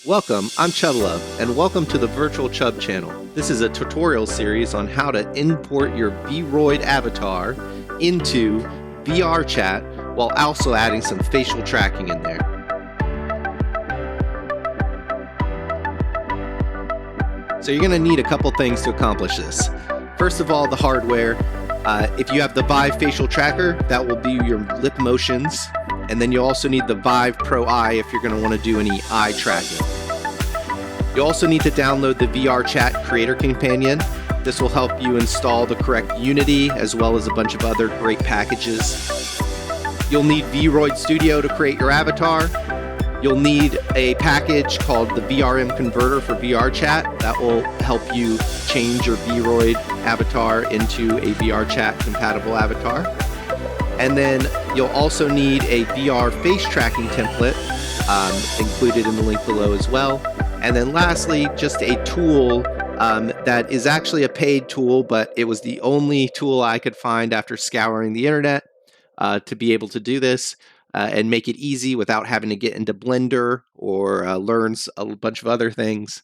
Welcome, I'm Chudlove, and welcome to the Virtual Chub channel. This is a tutorial series on how to import your Vroid avatar into VRCHAT while also adding some facial tracking in there. So you're going to need a couple things to accomplish this. First of all, the hardware. If you have the Vive Facial Tracker, that will do your lip motions. And then you'll also need the Vive Pro Eye if you're going to want to do any eye tracking. You also need to download the VRCHAT Creator Companion. This will help you install the correct Unity as well as a bunch of other great packages. You'll need Vroid Studio to create your avatar. You'll need a package called the VRM Converter for VRCHAT. That will help you change your Vroid avatar into a VRCHAT compatible avatar. And then you'll also need a VR face tracking template included in the link below as well. And then lastly, just a tool that is actually a paid tool, but it was the only tool I could find after scouring the internet to be able to do this and make it easy without having to get into Blender or learn a bunch of other things.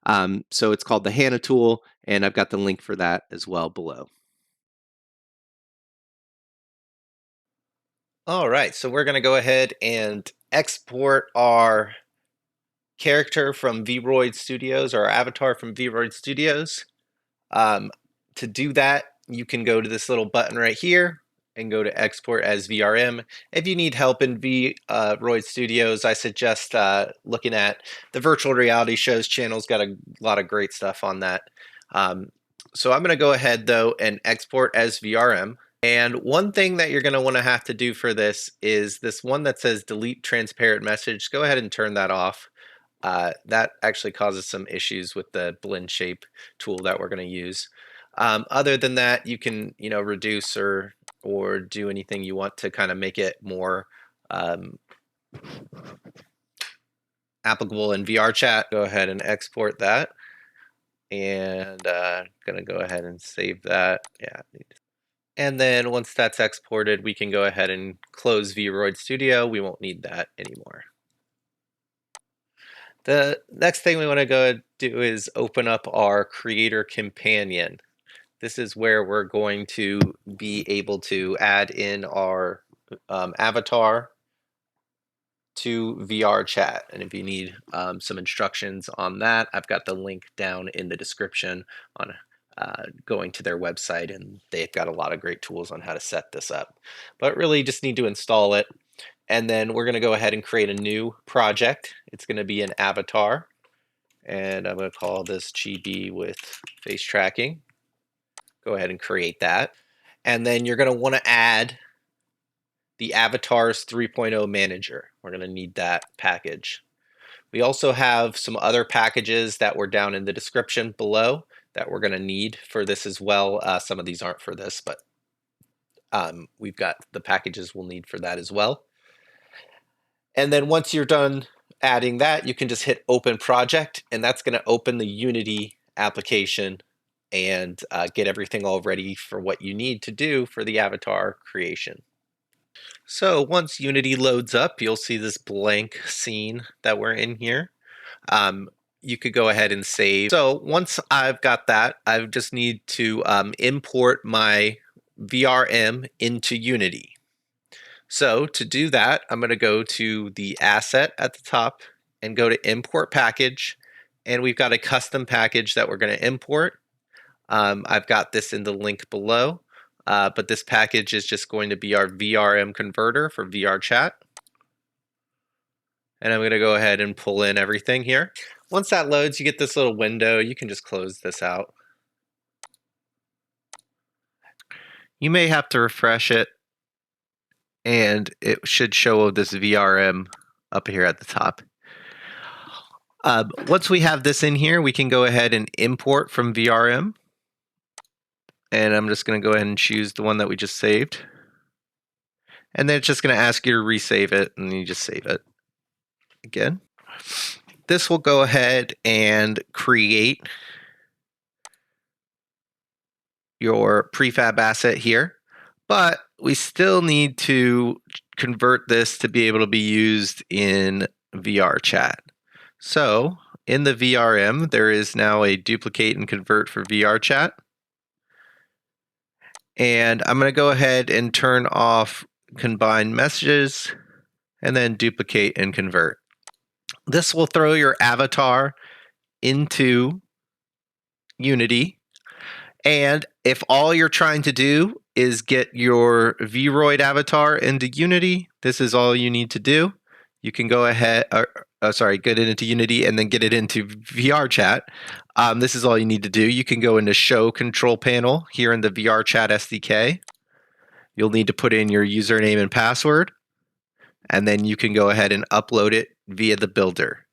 So it's called the Hannah tool, and I've got the link for that as well below. All right, so we're going to go ahead and export our character from Vroid Studios, or our avatar from Vroid Studios. To do that, you can go to this little button right here and go to export as VRM. If you need help in Vroid Studios, I suggest looking at the Virtual Reality Shows channel. It's got a lot of great stuff on that. So I'm going to go ahead though and export as VRM. And one thing that you're going to want to have to do for this is this one that says delete transparent message. Go ahead and turn that off. That actually causes some issues with the blendshape tool that we're going to use. Other than that, you can reduce or do anything you want to kind of make it more applicable in VRCHAT. Go ahead and export that. And going to go ahead and save that. Yeah. And then once that's exported, we can go ahead and close Vroid Studio. We won't need that anymore. The next thing we want to go do is open up our Creator Companion. This is where we're going to be able to add in our avatar to VRCHAT. And if you need some instructions on that, I've got the link down in the description on going to their website, and they've got a lot of great tools on how to set this up. But really just need to install it. And then we're going to go ahead and create a new project. It's going to be an avatar. And I'm going to call this GB with face tracking. Go ahead and create that. And then you're going to want to add the Avatars 3.0 Manager. We're going to need that package. We also have some other packages that were down in the description below that we're going to need for this as well. Some of these aren't for this, but we've got the packages we'll need for that as well. And then once you're done adding that, you can just hit Open Project, and that's going to open the Unity application and get everything all ready for what you need to do for the avatar creation. So once Unity loads up, you'll see this blank scene that we're in here. You could go ahead and save. So once I've got that, I just need to import my VRM into Unity. So to do that, I'm going to go to the asset at the top and go to import package. And we've got a custom package that we're going to import. I've got this in the link below, but this package is just going to be our VRM converter for VRCHAT. And I'm going to go ahead and pull in everything here. Once that loads, you get this little window. You can just close this out. You may have to refresh it, and it should show this VRM up here at the top. Once we have this in here, we can go ahead and import from VRM. And I'm just going to go ahead and choose the one that we just saved. And then it's just going to ask you to resave it, and you just save it again. This will go ahead and create your prefab asset here, but we still need to convert this to be able to be used in VRCHAT. So in the VRM, there is now a duplicate and convert for VRCHAT. And I'm going to go ahead and turn off combine messages and then duplicate and convert. This will throw your avatar into Unity. And if all you're trying to do is get your Vroid avatar into Unity, this is all you need to do. You can go ahead, get it into Unity and then get it into VRChat. This is all you need to do. You can go into Show Control Panel here in the VRChat SDK. You'll need to put in your username and password, and then you can go ahead and upload it via the builder.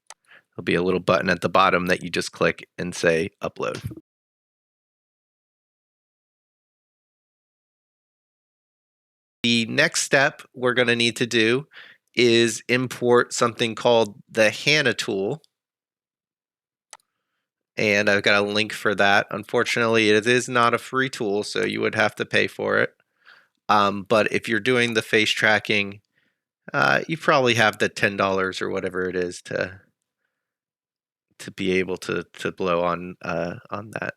There'll be a little button at the bottom that you just click and say upload. The next step we're going to need to do is import something called the HANA tool. And I've got a link for that. Unfortunately, it is not a free tool, so you would have to pay for it. But if you're doing the face tracking, you probably have the $10 or whatever it is to be able to blow on that.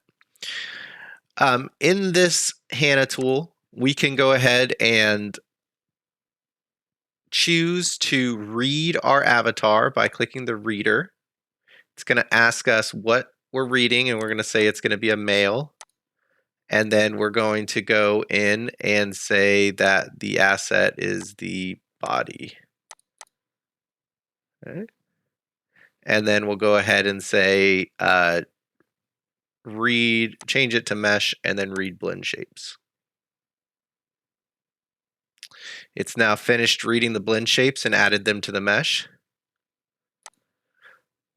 In this HANA tool, we can go ahead and choose to read our avatar by clicking the reader. It's going to ask us what we're reading, and we're going to say it's going to be a male. And then we're going to go in and say that the asset is the body. Okay. And then we'll go ahead and say change it to mesh, and then read blend shapes. It's now finished reading the blend shapes and added them to the mesh.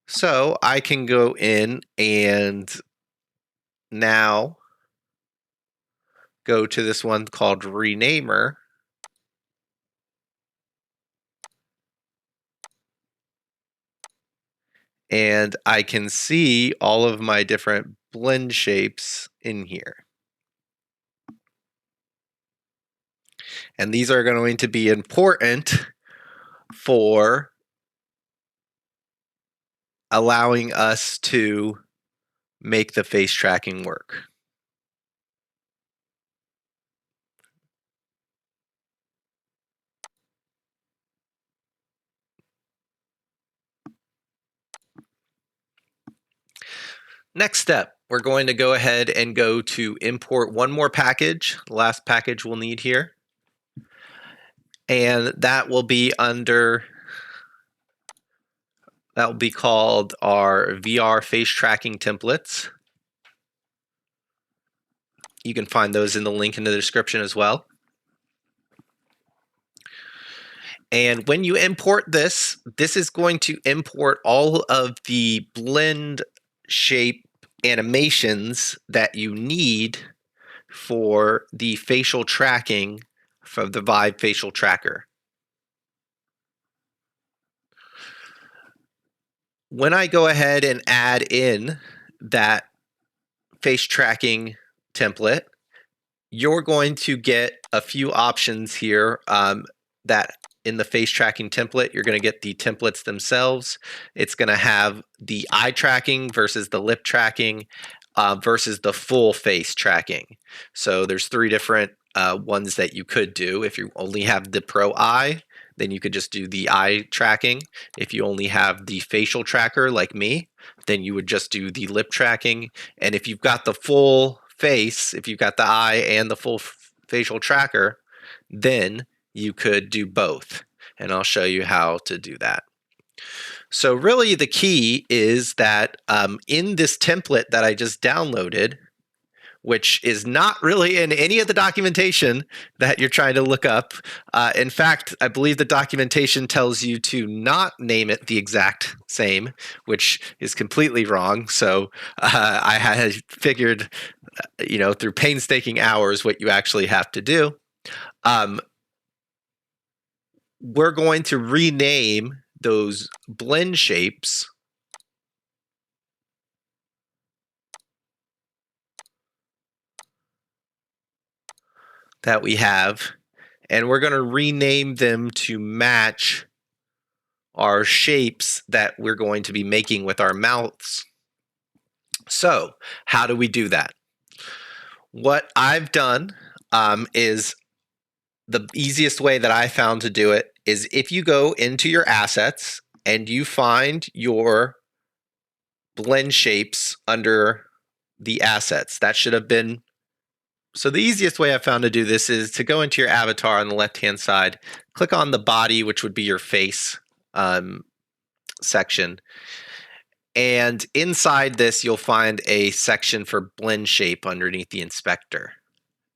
So I can go in and now go to this one called Renamer. And I can see all of my different blend shapes in here. And these are going to be important for allowing us to make the face tracking work. Next step, we're going to go ahead and go to import one more package, the last package we'll need here. And that will be called our VR face tracking templates. You can find those in the link in the description as well. And when you import this, this is going to import all of the blend shape animations that you need for the facial tracking for the Vive Facial Tracker. When I go ahead and add in that face tracking template, you're going to get a few options here that in the face tracking template, you're going to get the templates themselves. It's going to have the eye tracking versus the lip tracking versus the full face tracking. So there's three different ones that you could do. If you only have the Pro Eye, then you could just do the eye tracking. If you only have the facial tracker like me, then you would just do the lip tracking. And if you've got the full face, if you've got the eye and the full facial tracker, then you could do both. And I'll show you how to do that. So really the key is that in this template that I just downloaded, which is not really in any of the documentation that you're trying to look up. In fact, I believe the documentation tells you to not name it the exact same, which is completely wrong. So I had figured, through painstaking hours what you actually have to do. We're going to rename those blend shapes that we have, and we're going to rename them to match our shapes that we're going to be making with our mouths. So how do we do that? What I've done is the easiest way that I found to do it is if you go into your assets and you find your blend shapes under the assets. That should have been. So the easiest way I found to do this is to go into your avatar on the left-hand side, click on the body, which would be your face section. And inside this, you'll find a section for blend shape underneath the inspector.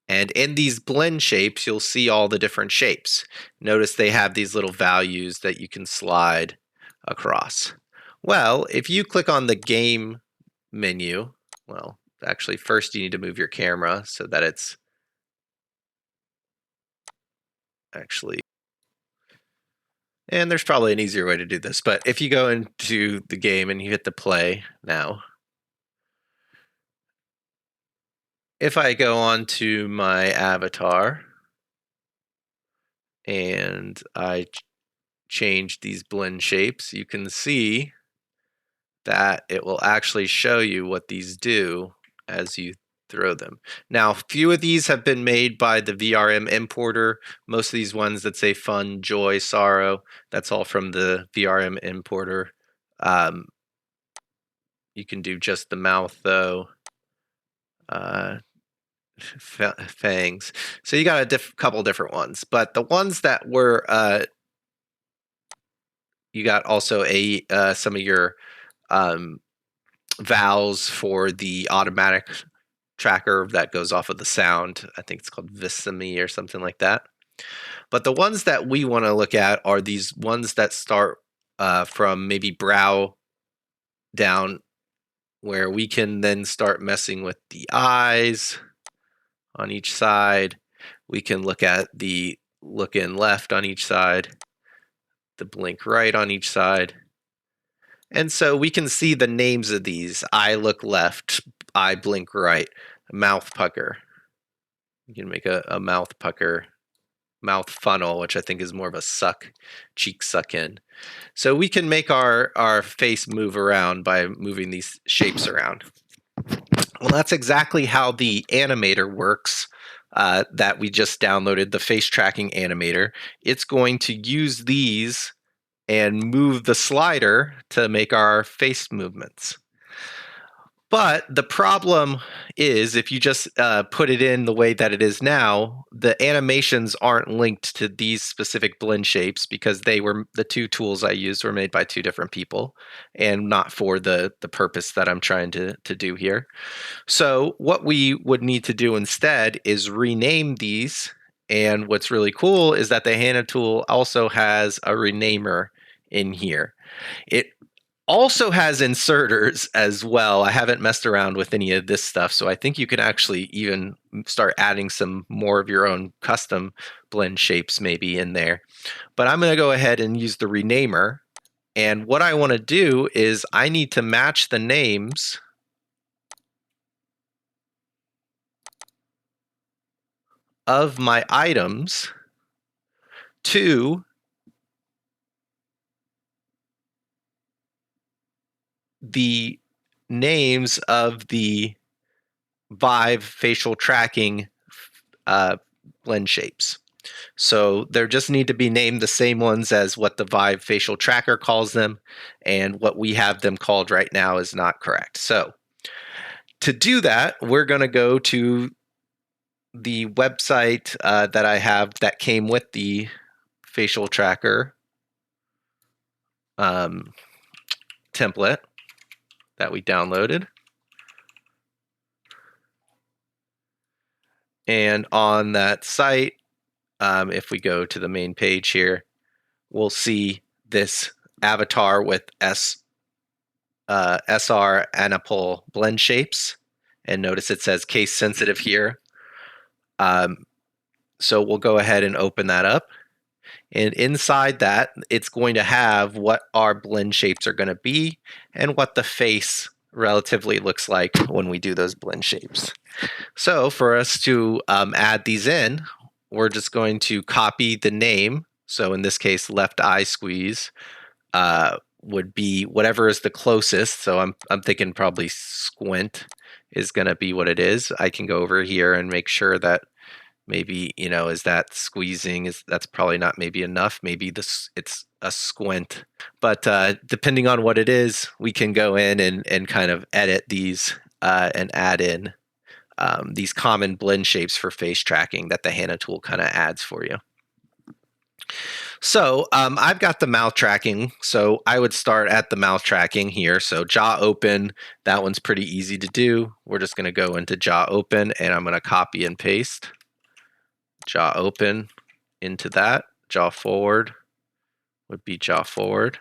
And in these blend shapes, you'll see all the different shapes. Notice they have these little values that you can slide across. Well, if you click on the game menu, well, actually first you need to move your camera so that it's actually, and there's probably an easier way to do this, but if you go into the game and you hit the play now, if I go on to my avatar and I change these blend shapes, you can see that it will actually show you what these do as you throw them. Now, a few of these have been made by the VRM importer. Most of these ones that say fun, joy, sorrow, that's all from the VRM importer. You can do just the mouth though. Fangs. So you got a couple different ones, but the ones that were you got also some of your vowels for the automatic tracker that goes off of the sound. I think it's called Visami or something like that. But the ones that we want to look at are these ones that start from maybe brow down, where we can then start messing with the eyes on each side. We can look at the look in left on each side, the blink right on each side. And so we can see the names of these. Eye look left, eye blink right, mouth pucker. You can make a mouth pucker, mouth funnel, which I think is more of a suck, cheek suck in. So we can make our face move around by moving these shapes around. Well, that's exactly how the animator works that we just downloaded, the face tracking animator. It's going to use these and move the slider to make our face movements. But the problem is if you just put it in the way that it is now, the animations aren't linked to these specific blend shapes because they were the two tools I used were made by two different people and not for the purpose that I'm trying to do here. So what we would need to do instead is rename these. And what's really cool is that the Hana tool also has a renamer in here. It also has inserters as well. I haven't messed around with any of this stuff, so I think you can actually even start adding some more of your own custom blend shapes maybe in there. But I'm going to go ahead and use the renamer. And what I want to do is I need to match the names of my items to the names of the Vive Facial Tracking blend shapes. So there just need to be named the same ones as what the Vive Facial Tracker calls them, and what we have them called right now is not correct. So to do that, we're going to go to the website that I have that came with the facial tracker template that we downloaded. And on that site, if we go to the main page here, we'll see this avatar with SR Anapole blend shapes. And notice it says case sensitive here. So we'll go ahead and open that up. And inside that, it's going to have what our blend shapes are going to be and what the face relatively looks like when we do those blend shapes. So for us to add these in, we're just going to copy the name. So in this case, left eye squeeze, would be whatever is the closest. So I'm thinking probably squint is going to be what it is. I can go over here and make sure that maybe, is that squeezing, that's probably not maybe enough. Maybe it's a squint. But depending on what it is, we can go in and kind of edit these and add in these common blend shapes for face tracking that the Hannah tool kind of adds for you. So I've got the mouth tracking. So I would start at the mouth tracking here. So jaw open, that one's pretty easy to do. We're just going to go into jaw open and I'm going to copy and paste jaw open into that. Jaw forward would be jaw forward.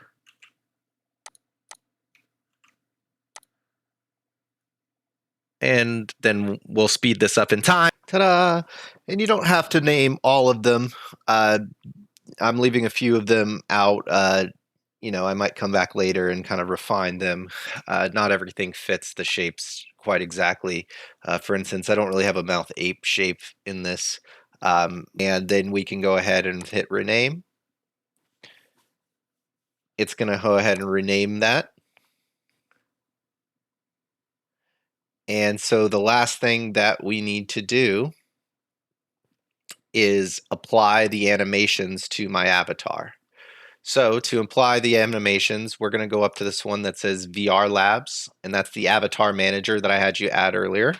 And then we'll speed this up in time. Ta-da! And you don't have to name all of them. I'm leaving a few of them out. I might come back later and kind of refine them. Not everything fits the shapes quite exactly. For instance, I don't really have a mouth ape shape in this. And then we can go ahead and hit rename. It's going to go ahead and rename that. And so the last thing that we need to do is apply the animations to my avatar. So to apply the animations, we're going to go up to this one that says VR Labs, and that's the avatar manager that I had you add earlier.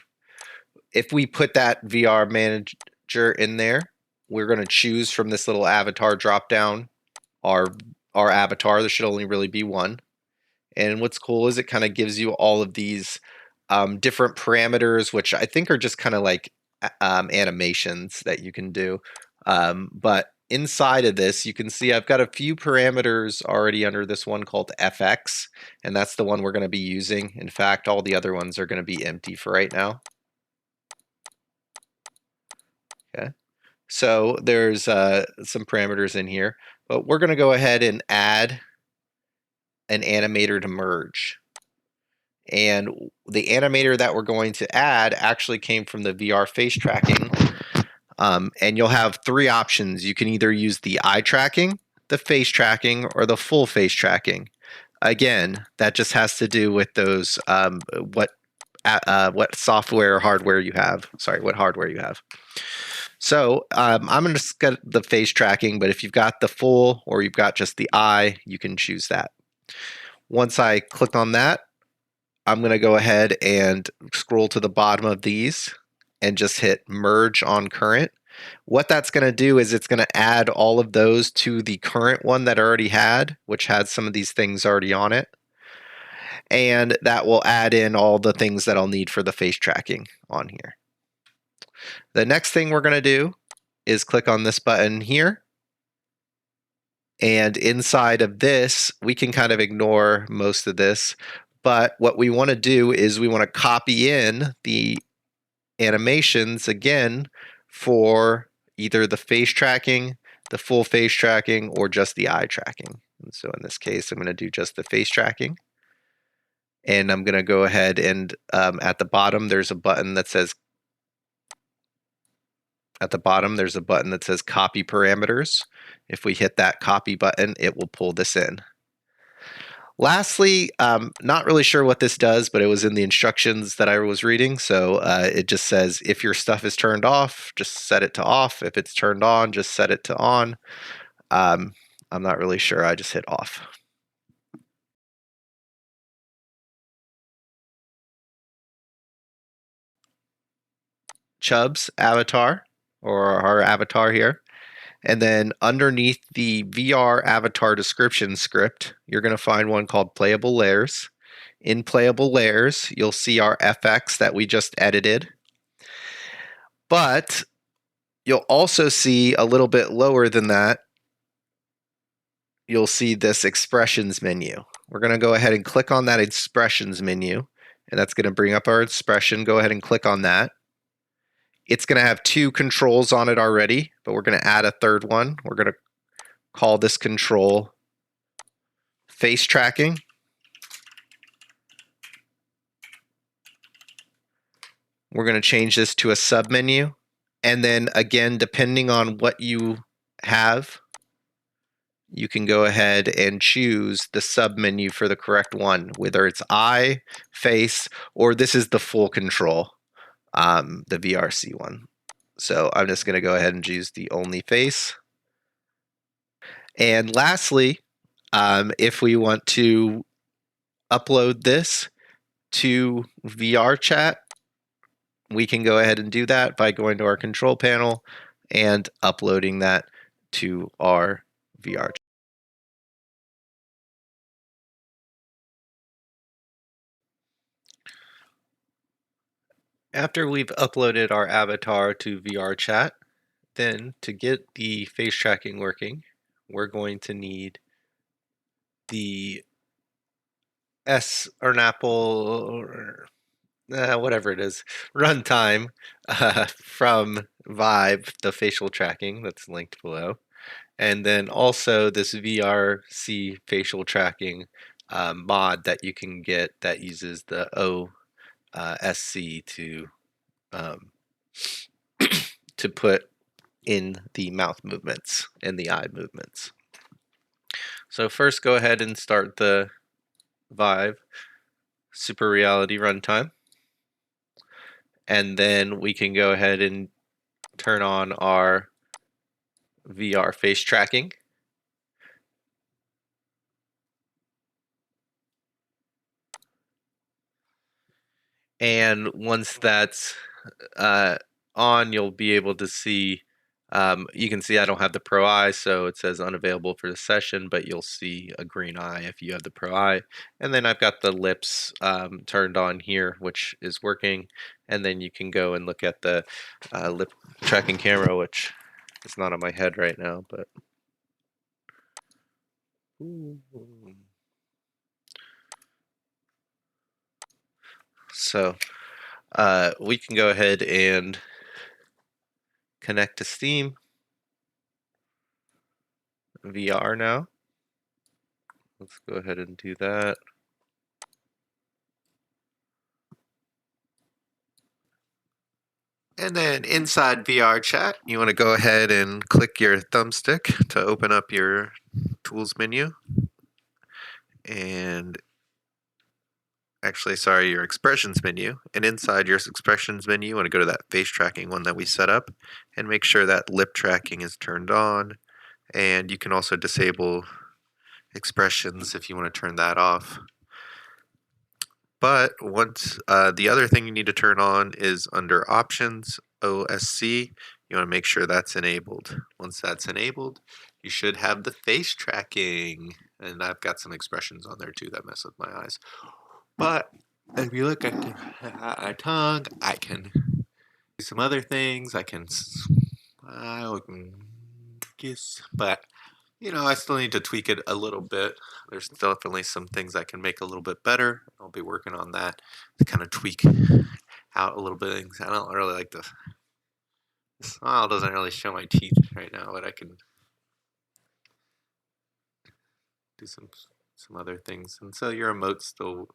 If we put that VR manager in there, we're going to choose from this little avatar dropdown our avatar. There should only really be one. And what's cool is it kind of gives you all of these different parameters, which I think are just kind of like animations that you can do. But inside of this, you can see I've got a few parameters already under this one called FX, and that's the one we're going to be using. In fact, all the other ones are going to be empty for right now. Okay. So there's some parameters in here, but we're going to go ahead and add an animator to merge. And the animator that we're going to add actually came from the VR face tracking. And you'll have three options. You can either use the eye tracking, the face tracking, or the full face tracking. Again, that just has to do with those what software or hardware you have. Sorry, what hardware you have. So I'm going to get the face tracking, but if you've got the full or you've got just the eye, you can choose that. Once I click on that, I'm going to go ahead and scroll to the bottom of these and just hit merge on current. What that's going to do is it's going to add all of those to the current one that I already had, which had some of these things already on it. And that will add in all the things that I'll need for the face tracking on here. The next thing we're going to do is click on this button here. And inside of this, we can kind of ignore most of this. But what we want to do is we want to copy in the animations again for either the face tracking, the full face tracking, or just the eye tracking. And so in this case, I'm going to do just the face tracking. And I'm going to go ahead and at the bottom, there's a button that says copy parameters. If we hit that copy button, it will pull this in. Lastly, not really sure what this does, but it was in the instructions that I was reading. So it just says if your stuff is turned off, just set it to off. If it's turned on, just set it to on. I'm not really sure. I just hit off. Chubb's avatar, or our avatar here. And then underneath the VR avatar description script, you're going to find one called Playable Layers. In Playable Layers, you'll see our FX that we just edited. But you'll also see a little bit lower than that, you'll see this expressions menu. We're going to go ahead and click on that expressions menu, and that's going to bring up our expression. Go ahead and click on that. It's going to have two controls on it already, but we're going to add a third one. We're going to call this control face tracking. We're going to change this to a submenu. And then again, depending on what you have, you can go ahead and choose the submenu for the correct one, whether it's eye, face, or this is the full control, the VRC one. So I'm just going to go ahead and choose the only face. And lastly, if we want to upload this to VRCHAT, we can go ahead and do that by going to our control panel and uploading that to our VRCHAT. After we've uploaded our avatar to VRCHAT, then to get the face tracking working, we're going to need the S or an Apple or whatever it is, runtime from Vive, the facial tracking that's linked below. And then also this VRC facial tracking mod that you can get that uses the OSC um, to put in the mouth movements and the eye movements. So first go ahead and start the Vive Super Reality runtime. And then we can go ahead and turn on our VR face tracking. And once that's on, you'll be able to see, you can see I don't have the Pro Eye, so it says unavailable for the session, but you'll see a green eye if you have the Pro Eye. And then I've got the lips turned on here, which is working. And then you can go and look at the lip tracking camera, which is not on my head right now, but. So we can go ahead and connect to Steam VR now. Let's go ahead and do that. And then inside VRCHAT, you want to go ahead and click your thumbstick to open up your tools menu. And actually, sorry, your expressions menu. And inside your expressions menu, you want to go to that face tracking one that we set up and make sure that lip tracking is turned on. And you can also disable expressions if you want to turn that off. But once the other thing you need to turn on is under options, OSC. You want to make sure that's enabled. Once that's enabled, you should have the face tracking. And I've got some expressions on there too that mess with my eyes. But if you look at my tongue, I can do some other things. I can kiss, but you know, I still need to tweak it a little bit. There's definitely some things I can make a little bit better. I'll be working on that to kind of tweak out a little bit of things. I don't really like the smile doesn't really show my teeth right now, but I can do some other things. And so your emotes still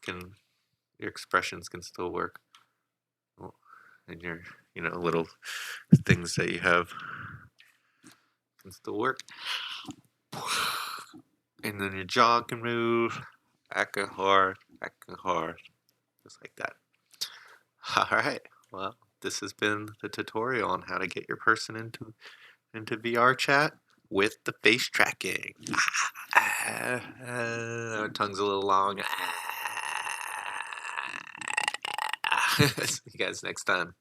can, your expressions can still work. And your, you know, little things that you have can still work. And then your jaw can move, acting hard, just like that. Alright, well, this has been the tutorial on how to get your person into VRCHAT with the face tracking. My tongue's a little long. See you guys next time.